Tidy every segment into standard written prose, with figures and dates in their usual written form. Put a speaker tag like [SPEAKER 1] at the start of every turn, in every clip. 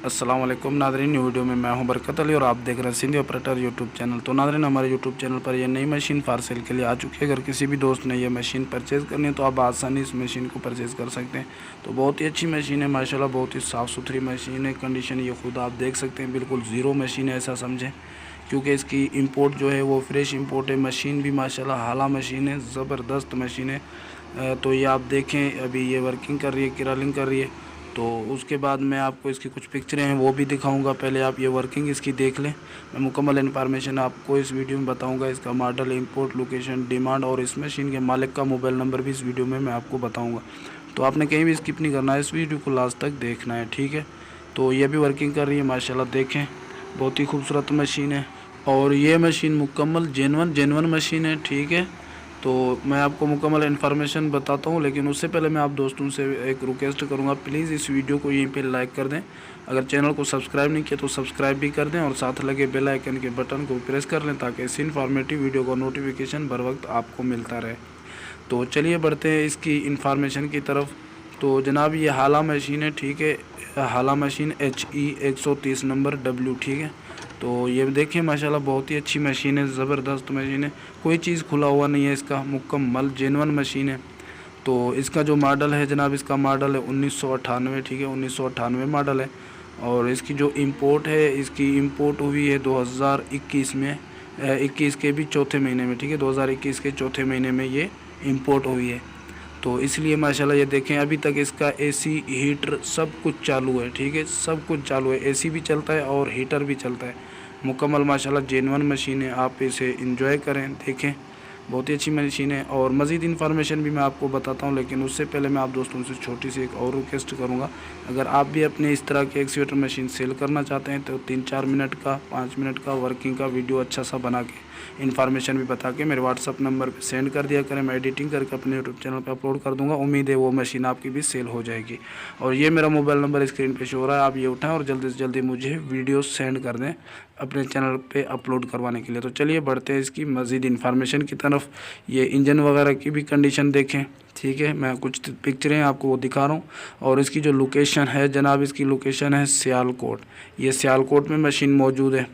[SPEAKER 1] अस्सलाम वालेकुम Nadreen, new video में मैं हूं बरकत अली और आप देख रहे हैं सिंधी ऑपरेटर यूट्यूब चैनल। तो नादरीन, हमारे यूट्यूब चैनल पर ये नई मशीन फार सेल के लिए आ चुकी है। अगर किसी भी दोस्त ने ये मशीन परचेज़ करनी है तो आप आसानी इस मशीन को परचेज़ कर सकते हैं। तो बहुत ही अच्छी मशीन है माशाल्लाह, बहुत ही साफ़ सुथरी मशीन है। कंडीशन ये खुद आप देख सकते हैं, बिल्कुल ज़ीरो मशीन है ऐसा समझें, क्योंकि इसकी इंपोर्ट जो है वो फ्रेश इंपोर्ट है। मशीन भी माशाल्लाह हाला मशीन है, ज़बरदस्त मशीन है। तो ये आप देखें, अभी ये वर्किंग कर रही है, किरालिंग कर रही है। तो उसके बाद मैं आपको इसकी कुछ पिक्चरें हैं वो भी दिखाऊंगा। पहले आप ये वर्किंग इसकी देख लें, मैं मुकम्मल इन्फॉर्मेशन आपको इस वीडियो में बताऊंगा। इसका मॉडल, इंपोर्ट, लोकेशन, डिमांड और इस मशीन के मालिक का मोबाइल नंबर भी इस वीडियो में मैं आपको बताऊंगा। तो आपने कहीं भी स्किप नहीं करना है, इस वीडियो को लास्ट तक देखना है, ठीक है। तो ये भी वर्किंग कर रही है माशाल्लाह, देखें बहुत ही खूबसूरत मशीन है और ये मशीन मुकम्मल जेनवन मशीन है, ठीक है। तो मैं आपको मुकम्मल इन्फॉर्मेशन बताता हूँ, लेकिन उससे पहले मैं आप दोस्तों से एक रिक्वेस्ट करूँगा, प्लीज़ इस वीडियो को यहीं पे लाइक कर दें। अगर चैनल को सब्सक्राइब नहीं किया तो सब्सक्राइब भी कर दें और साथ लगे बेल आइकन के बटन को प्रेस कर लें, ताकि इस इन्फॉर्मेटिव वीडियो का नोटिफिकेशन बर वक्त आपको मिलता रहे। तो चलिए बढ़ते हैं इसकी इन्फॉर्मेशन की तरफ। तो जनाब, ये हाला मशीन है, ठीक है। हाला मशीन HE 130 नंबर W, ठीक है। तो ये देखें माशाल्लाह बहुत ही अच्छी मशीन है, ज़बरदस्त मशीन है, कोई चीज़ खुला हुआ नहीं है इसका, मुकम्मल जेनवन मशीन है। तो इसका जो मॉडल है जनाब, इसका मॉडल है 1998, ठीक है, 1998 मॉडल है। और इसकी जो इंपोर्ट है, इसकी इंपोर्ट हुई है 2021 में, 21 के भी चौथे महीने में, ठीक है, 2021 के चौथे महीने में ये इंपोर्ट हुई है। तो इसलिए माशाल्लाह ये देखें, अभी तक इसका AC, हीटर सब कुछ चालू है, ठीक है, सब कुछ चालू है। AC भी चलता है और हीटर भी चलता है। मुकम्मल माशाल्लाह जेन्युइन मशीन है, आप इसे इंजॉय करें, देखें बहुत ही अच्छी मशीन है। और मज़ीद इन्फॉर्मेशन भी मैं आपको बताता हूँ, लेकिन उससे पहले मैं आप दोस्तों से छोटी सी एक और रिक्वेस्ट करूँगा। अगर आप भी अपने इस तरह के एक्सीवेटर मशीन सेल करना चाहते हैं तो 3-4 मिनट का, 5 मिनट का वर्किंग का वीडियो अच्छा सा बना के, इन्फॉर्मेशन भी बता के मेरे व्हाट्सअप नंबर पे सेंड कर दिया करें। मैं एडिटिंग करके अपने यूट्यूब चैनल पे अपलोड कर दूंगा। उम्मीद है वो मशीन आपकी भी सेल हो जाएगी। और ये मेरा मोबाइल नंबर स्क्रीन पे शो हो रहा है, आप ये उठाएं और जल्दी से जल्दी मुझे वीडियो सेंड कर दें अपने चैनल पे अपलोड करवाने के लिए। तो चलिए बढ़ते हैं इसकी मज़ीद इन्फॉर्मेशन की तरफ। ये इंजन वगैरह की भी कंडीशन देखें, ठीक है, मैं कुछ पिक्चरें आपको वो दिखा रहा हूँ। और इसकी जो लोकेशन है जनाब, इसकी लोकेशन है सियालकोट। ये सियालकोट में मशीन मौजूद है।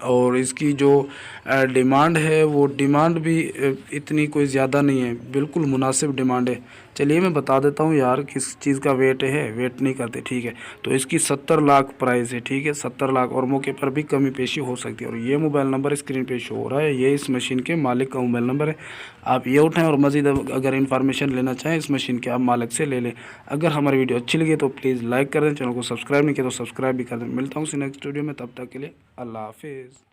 [SPEAKER 1] और इसकी जो डिमांड है वो डिमांड भी इतनी कोई ज़्यादा नहीं है, बिल्कुल मुनासिब डिमांड है। चलिए मैं बता देता हूँ यार किस चीज़ का वेट है, वेट नहीं करते, ठीक है। तो इसकी 70 लाख प्राइस है, ठीक है, 70 लाख, और मौके पर भी कमी पेशी हो सकती है। और ये मोबाइल नंबर स्क्रीन पे शो हो रहा है, ये इस मशीन के मालिक का मोबाइल नंबर है। आप ये उठाएं और मज़ीद अगर इन्फॉर्मेशन लेना चाहें इस मशीन के, आप मालिक से ले लें। अगर हमारी वीडियो अच्छी लगी तो प्लीज़ लाइक कर दें, चैनल को सब्सक्राइब नहीं किया तो सब्सक्राइब भी कर दें। मिलता हूँ नेक्स्ट वीडियो में, तब तक के लिए अल्लाह हाफिज़।